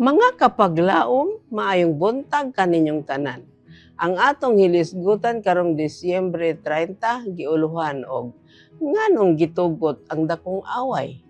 Mga kapaglaom, maayong buntag kaninyong tanan. Ang atong hilisgutan karong Disyembre 30 giuluhan og nganong gitugot ang dakong away.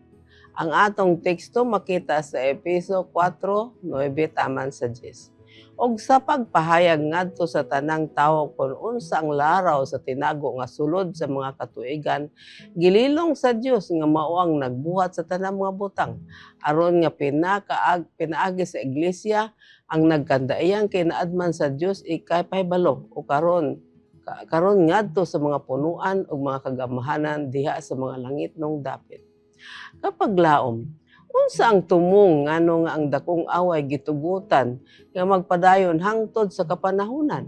Ang atong teksto makita sa Efeso 4:9 taman sa 10. Og sa pagpahayag ngadto sa tanang tawo kung unsa ang laraw sa tinago nga sulod sa mga katuigan, gililong sa Dios nga mao ang nagbuhat sa tanang mga butang aron nga pinaagi sa iglesia ang nagkandaiyang kinaadman sa Dios ikay pahibalo o karon ngadto sa mga punuan ug mga kagamahanan diha sa mga langit nung dapit. Kapag laom, unsa ang tumong ngano nga ang dakong away gitugutan nga magpadayon hangtod sa kapanahunan?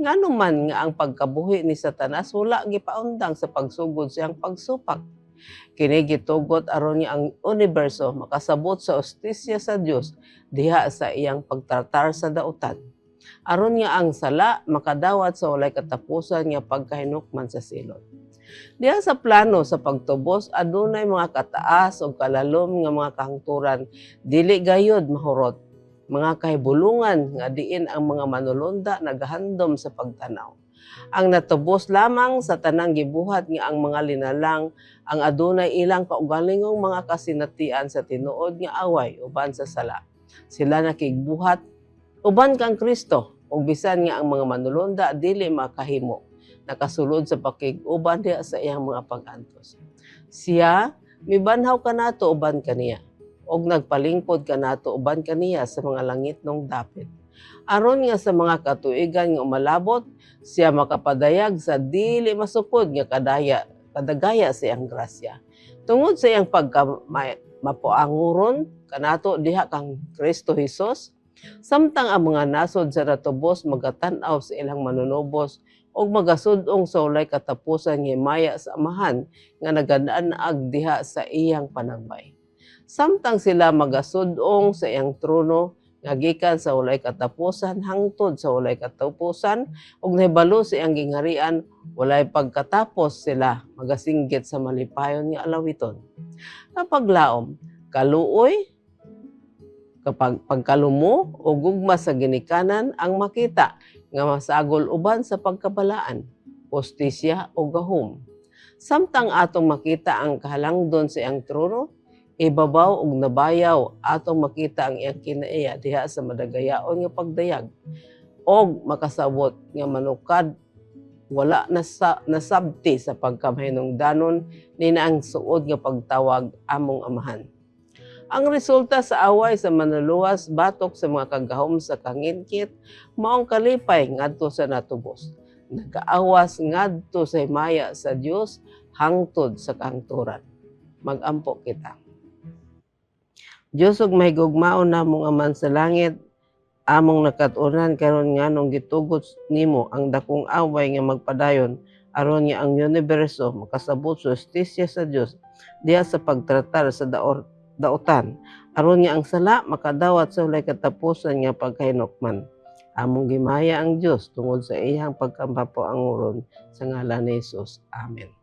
Ngano man nga ang pagkabuhi ni Satanas wala gipaundang sa pagsugod siyang pagsupak. Kini gitugot aron nga ang universo makasabot sa ustisya sa Dios diha sa iyang pagtratar sa dautan. Aron nga ang sala makadawat sa walay katapusan nga pagkahinukman sa silot. Diha sa plano sa pagtubos adunay mga kataas o kalalom nga mga kahangturan dili gayud mahurot, mga kahibulungan nga diin ang mga manulunda nagahandom sa pagtanaw. Ang natubos lamang sa tanang gibuhat nga ang mga linalang ang adunay ilang kaugalingong mga kasinatian sa tinuod nga away uban sa sala. Sila nakigbuhat uban kang Kristo ug bisan nga ang mga manulunda dili makahimo nakasulod sa pakig-uban diha sa iyang mga pag-antos. Siya mibanhaw kanato uban kaniya og nagpalingkod kanato uban kaniya sa mga langit nung dapit. Aron nga sa mga katuigan nga umalabot, siya makapadayag sa dili masukod nga kadagaya sa iyang grasya. Tungod sa iyang mapuanguron kanato diha kang Kristo Hesus, samtang ang mga nasod sa natubos magatan-aw sa ilang manunubos og magasud-ong sa walay katapusan nga himaya sa amahan nga nagadaan-ag diha sa iyang panagbay. Samtang sila magasud-ong sa iyang trono nga gikan sa walay katapusan hangtod sa walay katapusan ug nahibalo sa iyang gingharian, walay pagkatapos sila magasinggit sa malipayon nga alawiton. Kapag laom, kaluoy, kapag pagkalumo o gugma sa ginikanan ang makita nga masagol uban sa pagkabalaan, postisya o gahom. Samtang atong makita ang kahalangdon sa iyang trono, ibabaw ug nabayaw atong makita ang iyang kinaiya diha sa madagayaon nga pagdayag og makasabot nga manukad wala nasabti sa pagkamahinungdanon ni na ang suod nga pagtawag among amahan. Ang resulta sa away sa manluluwas batok sa mga kagahom sa kangingkit maong kalipay ngadto sa natubos. Nagkaawas ngadto sa himaya sa Dios hangtod sa kahangturan. Magampo kita. Dios ug mahigugmaon namong Aman sa langit, among nakatunan karon nganong gitugot nimo ang dakong away nga magpadayon aron nga ang universo makasabot sa justisya sa Dios diha sa pagtratar sa dautan aron nga ang sala makadawat sa walay katapusan nga pagkahinukman. Among gimaya ang Dios tungod sa iyang pagkamapuanguron sa ngalan ni Jesus. Amen.